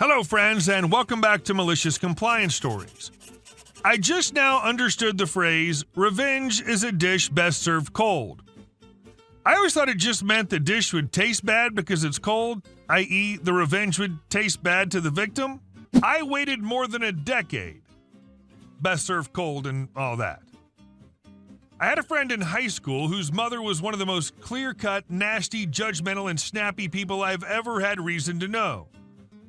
Hello, friends, and welcome back to Malicious Compliance Stories. I just now understood the phrase, revenge is a dish best served cold. I always thought it just meant the dish would taste bad because it's cold, i.e., the revenge would taste bad to the victim. I waited more than a decade. Best served cold and all that. I had a friend in high school whose mother was one of the most clear-cut, nasty, judgmental, and snappy people I've ever had reason to know.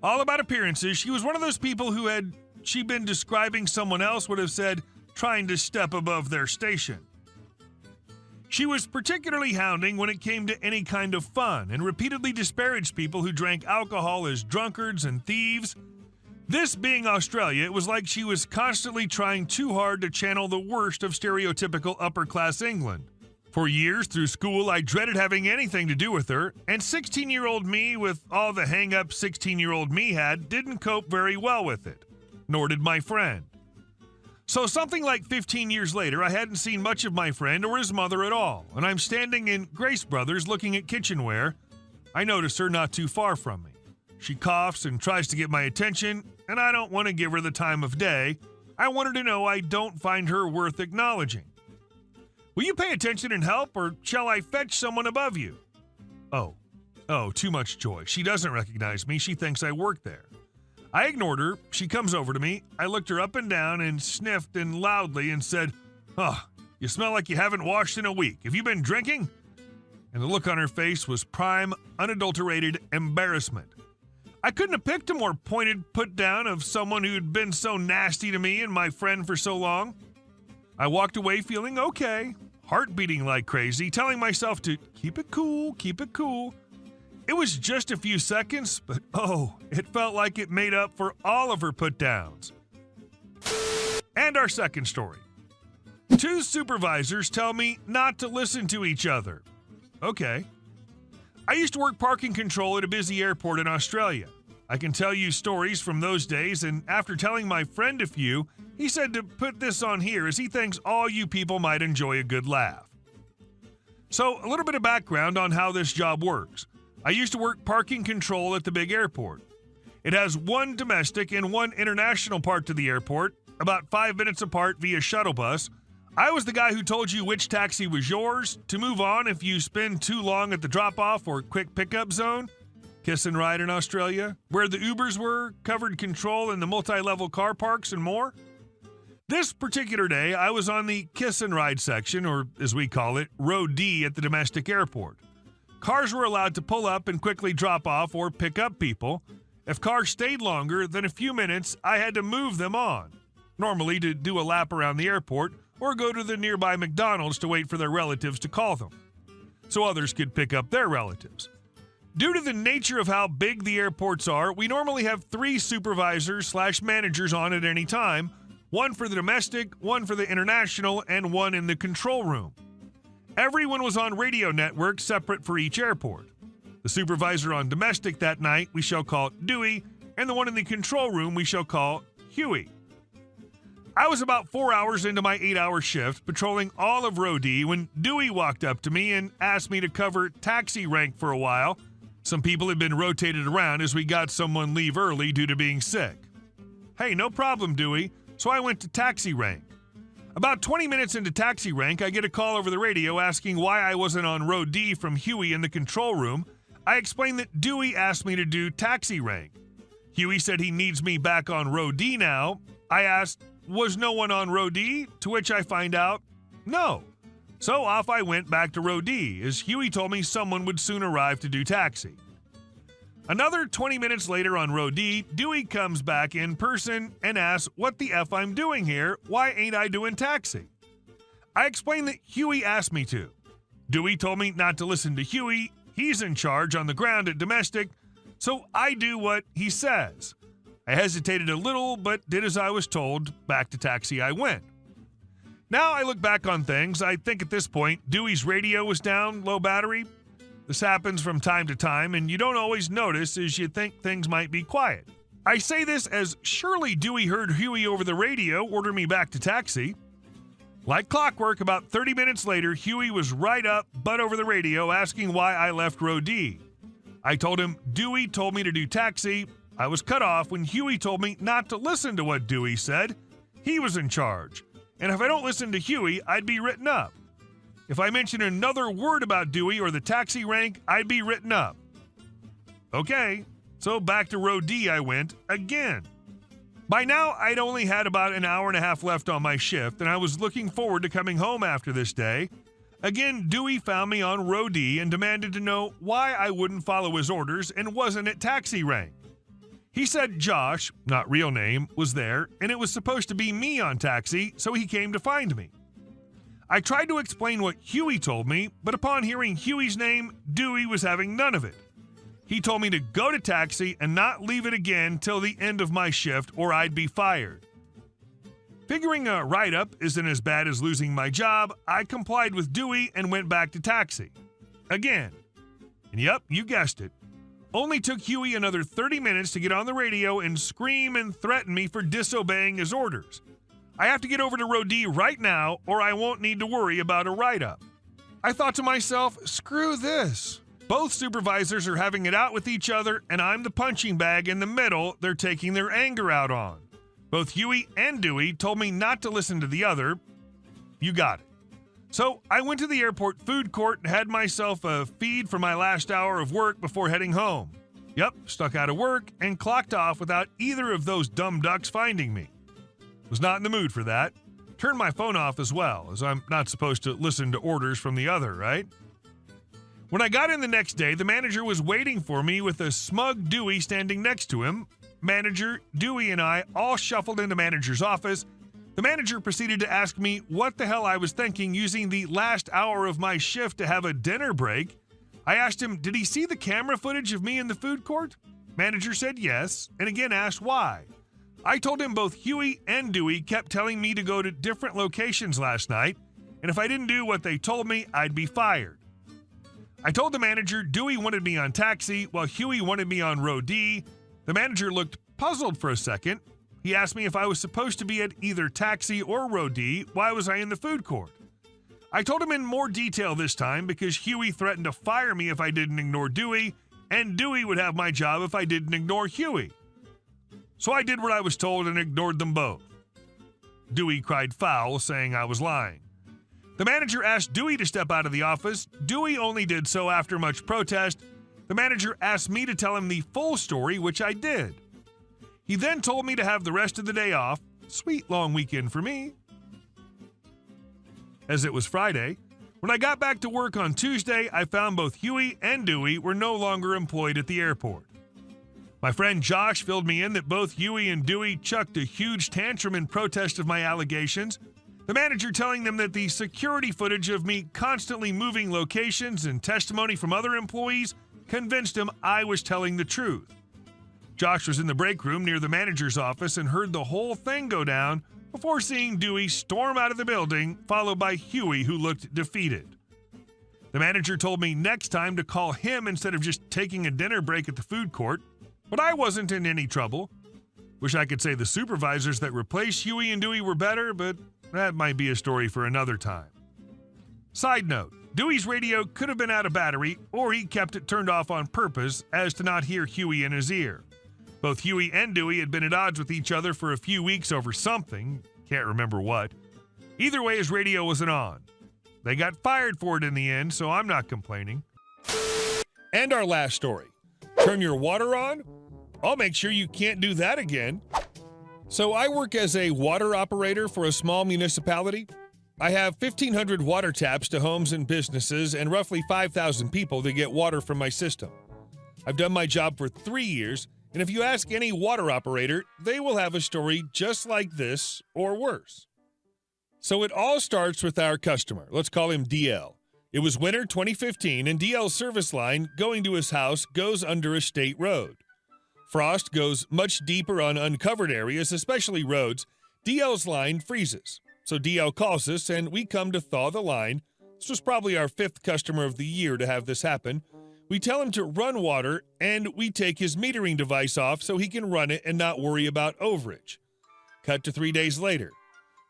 All about appearances, she was one of those people who, had she been describing someone else, would have said, trying to step above their station. She was particularly hounding when it came to any kind of fun and repeatedly disparaged people who drank alcohol as drunkards and thieves. This being Australia, it was like she was constantly trying too hard to channel the worst of stereotypical upper-class England. For years through school, I dreaded having anything to do with her, and 16-year-old me, with all the hang-ups 16-year-old me had, didn't cope very well with it. Nor did my friend. So something like 15 years later, I hadn't seen much of my friend or his mother at all, and I'm standing in Grace Brothers looking at kitchenware. I notice her not too far from me. She coughs and tries to get my attention, and I don't want to give her the time of day. I want her to know I don't find her worth acknowledging. Will you pay attention and help, or shall I fetch someone above you? Oh, too much joy. She doesn't recognize me. She thinks I work there. I ignored her. She comes over to me. I looked her up and down and sniffed and loudly and said, "Oh, you smell like you haven't washed in a week. Have you been drinking?" And the look on her face was prime, unadulterated embarrassment. I couldn't have picked a more pointed put-down of someone who'd been so nasty to me and my friend for so long. I walked away feeling okay. Heart beating like crazy, telling myself to keep it cool, keep it cool. It was just a few seconds, but it felt like it made up for all of her put-downs. And our second story. Two supervisors tell me not to listen to each other. Okay. I used to work parking control at a busy airport in Australia. I can tell you stories from those days, and after telling my friend a few, he said to put this on here as he thinks all you people might enjoy a good laugh. So, a little bit of background on how this job works. I used to work parking control at the big airport. It has one domestic and one international part to the airport, about 5 minutes apart via shuttle bus. I was the guy who told you which taxi was yours, to move on if you spend too long at the drop-off or quick pickup zone, kiss and ride in Australia, where the Ubers were, covered control in the multi-level car parks, and more. This particular day, I was on the kiss and ride section, or as we call it, Row D at the domestic airport. Cars were allowed to pull up and quickly drop off or pick up people. If cars stayed longer than a few minutes, I had to move them on, normally to do a lap around the airport or go to the nearby McDonald's to wait for their relatives to call them, so others could pick up their relatives. Due to the nature of how big the airports are, we normally have 3 supervisors/managers on at any time, one for the domestic, one for the international, and one in the control room. Everyone was on radio networks separate for each airport. The supervisor on domestic that night we shall call Dewey, and the one in the control room we shall call Huey. I was about 4 hours into my 8-hour shift, patrolling all of Row D, when Dewey walked up to me and asked me to cover taxi rank for a while. Some people had been rotated around as we got someone leave early due to being sick. Hey, no problem, Dewey. So I went to taxi rank. About 20 minutes into taxi rank, I get a call over the radio asking why I wasn't on Row D from Huey in the control room. I explained that Dewey asked me to do taxi rank. Huey said he needs me back on Row D now. I asked, was no one on Row D? To which I find out, no. So off I went back to Row D, as Huey told me someone would soon arrive to do taxi. Another 20 minutes later on Row D, Dewey comes back in person and asks what the F I'm doing here, why ain't I doing taxi? I explained that Huey asked me to. Dewey told me not to listen to Huey, he's in charge on the ground at domestic, so I do what he says. I hesitated a little, but did as I was told, back to taxi I went. Now I look back on things, I think at this point Dewey's radio was down, low battery. This happens from time to time, and you don't always notice as you think things might be quiet. I say this as surely Dewey heard Huey over the radio order me back to taxi. Like clockwork, about 30 minutes later, Huey was right up, butt over the radio, asking why I left Row D. I told him Dewey told me to do taxi. I was cut off when Huey told me not to listen to what Dewey said. He was in charge, and if I don't listen to Huey, I'd be written up. If I mention another word about Dewey or the taxi rank, I'd be written up. Okay, so back to row D I went again. By now, I'd only had about an hour and a half left on my shift, and I was looking forward to coming home after this day. Again, Dewey found me on row D and demanded to know why I wouldn't follow his orders and wasn't at taxi rank. He said Josh, not real name, was there, and it was supposed to be me on taxi, so he came to find me. I tried to explain what Huey told me, but upon hearing Huey's name, Dewey was having none of it. He told me to go to taxi and not leave it again till the end of my shift or I'd be fired. Figuring a write-up isn't as bad as losing my job, I complied with Dewey and went back to taxi. Again. And yep, you guessed it. Only took Huey another 30 minutes to get on the radio and scream and threaten me for disobeying his orders. I have to get over to row D right now or I won't need to worry about a write-up. I thought to myself, screw this. Both supervisors are having it out with each other and I'm the punching bag in the middle they're taking their anger out on. Both Huey and Dewey told me not to listen to the other. You got it. So I went to the airport food court and had myself a feed for my last hour of work before heading home. Yep, stuck out of work and clocked off without either of those dumb ducks finding me. Was not in the mood for that. Turned my phone off as well, as I'm not supposed to listen to orders from the other, right? When I got in the next day, the manager was waiting for me with a smug Dewey standing next to him. Manager, Dewey, and I all shuffled into manager's office. The manager proceeded to ask me what the hell I was thinking using the last hour of my shift to have a dinner break. I asked him, did he see the camera footage of me in the food court? Manager said yes, and again asked why. I told him both Huey and Dewey kept telling me to go to different locations last night, and if I didn't do what they told me, I'd be fired. I told the manager Dewey wanted me on taxi, while Huey wanted me on row D. The manager looked puzzled for a second. He asked me if I was supposed to be at either taxi or row D. Why was I in the food court? I told him in more detail this time because Huey threatened to fire me if I didn't ignore Dewey, and Dewey would have my job if I didn't ignore Huey. So I did what I was told and ignored them both. Dewey cried foul, saying I was lying. The manager asked Dewey to step out of the office. Dewey only did so after much protest. The manager asked me to tell him the full story, which I did. He then told me to have the rest of the day off. Sweet long weekend for me. As it was Friday, when I got back to work on Tuesday, I found both Huey and Dewey were no longer employed at the airport. My friend Josh filled me in that both Huey and Dewey chucked a huge tantrum in protest of my allegations, the manager telling them that the security footage of me constantly moving locations and testimony from other employees convinced him I was telling the truth. Josh was in the break room near the manager's office and heard the whole thing go down before seeing Dewey storm out of the building, followed by Huey, who looked defeated. The manager told me next time to call him instead of just taking a dinner break at the food court, but I wasn't in any trouble. Wish I could say the supervisors that replaced Huey and Dewey were better, but that might be a story for another time. Side note, Dewey's radio could have been out of battery, or he kept it turned off on purpose as to not hear Huey in his ear. Both Huey and Dewey had been at odds with each other for a few weeks over something, can't remember what. Either way, his radio wasn't on. They got fired for it in the end, so I'm not complaining. And our last story. Turn your water on? I'll make sure you can't do that again. So I work as a water operator for a small municipality. I have 1,500 water taps to homes and businesses and roughly 5,000 people that get water from my system. I've done my job for 3 years, and if you ask any water operator, they will have a story just like this or worse. So it all starts with our customer. Let's call him DL. It was winter 2015, and DL's service line going to his house goes under a state road. Frost goes much deeper on uncovered areas, especially roads. DL's line freezes. So DL calls us, and we come to thaw the line. This was probably our 5th customer of the year to have this happen. We tell him to run water, and we take his metering device off so he can run it and not worry about overage. Cut to 3 days later.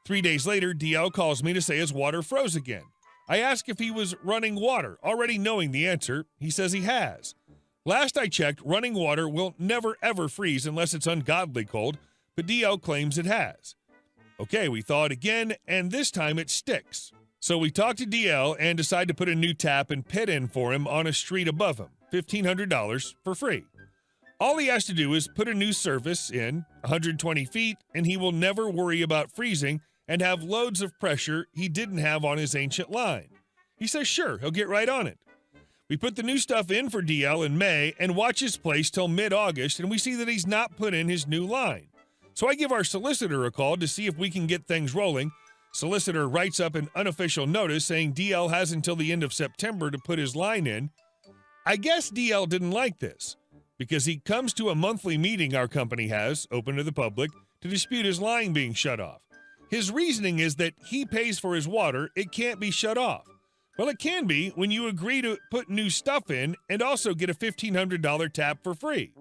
3 days later, DL calls me to say his water froze again. I ask if he was running water, already knowing the answer. He says he has. Last I checked, running water will never ever freeze unless it's ungodly cold, but DL claims it has. Okay, we thaw it again, and this time it sticks. So we talk to DL and decide to put a new tap and pit in for him on a street above him, $1,500 for free. All he has to do is put a new service in, 120 feet, and he will never worry about freezing and have loads of pressure he didn't have on his ancient line. He says sure, he'll get right on it. We put the new stuff in for DL in May and watch his place till mid-August, and we see that he's not put in his new line. So I give our solicitor a call to see if we can get things rolling. Solicitor writes up an unofficial notice saying DL has until the end of September to put his line in. I guess DL didn't like this, because he comes to a monthly meeting our company has, open to the public, to dispute his line being shut off. His reasoning is that he pays for his water, it can't be shut off. Well, it can be when you agree to put new stuff in and also get a $1,500 tap for free.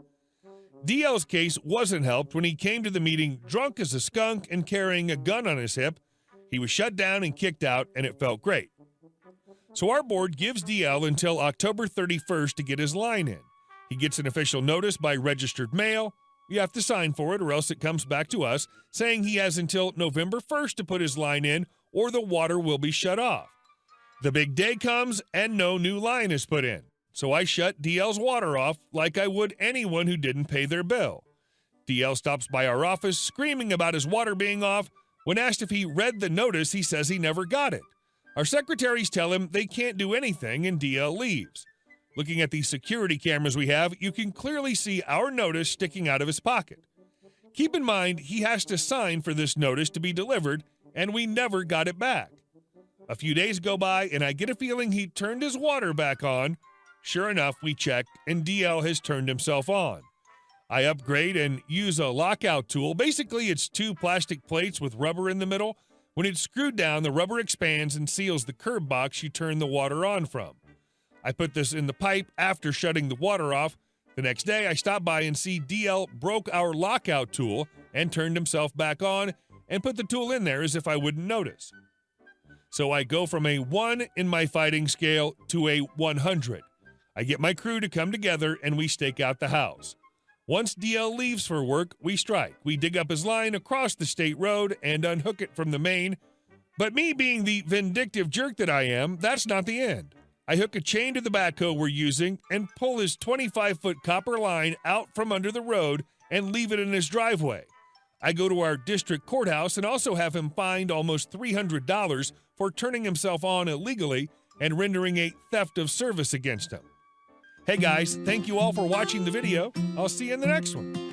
DL's case wasn't helped when he came to the meeting drunk as a skunk and carrying a gun on his hip. He was shut down and kicked out, and it felt great. So our board gives DL until October 31st to get his line in. He gets an official notice by registered mail. You have to sign for it or else it comes back to us, saying he has until November 1st to put his line in or the water will be shut off. The big day comes and no new line is put in. So I shut DL's water off like I would anyone who didn't pay their bill. DL stops by our office screaming about his water being off. When asked if he read the notice, he says he never got it. Our secretaries tell him they can't do anything and DL leaves. Looking at the security cameras we have, you can clearly see our notice sticking out of his pocket. Keep in mind, he has to sign for this notice to be delivered, and we never got it back. A few days go by, and I get a feeling he turned his water back on. Sure enough, we check, and DL has turned himself on. I upgrade and use a lockout tool. Basically, it's two plastic plates with rubber in the middle. When it's screwed down, the rubber expands and seals the curb box you turn the water on from. I put this in the pipe after shutting the water off. The next day, I stop by and see DL broke our lockout tool and turned himself back on and put the tool in there as if I wouldn't notice. So I go from a 1 in my fighting scale to a 100. I get my crew to come together and we stake out the house. Once DL leaves for work, we strike. We dig up his line across the state road and unhook it from the main. But me being the vindictive jerk that I am, that's not the end. I hook a chain to the backhoe we're using and pull his 25-foot copper line out from under the road and leave it in his driveway. I go to our district courthouse and also have him fined almost $300 for turning himself on illegally and rendering a theft of service against him. Hey guys, thank you all for watching the video. I'll see you in the next one.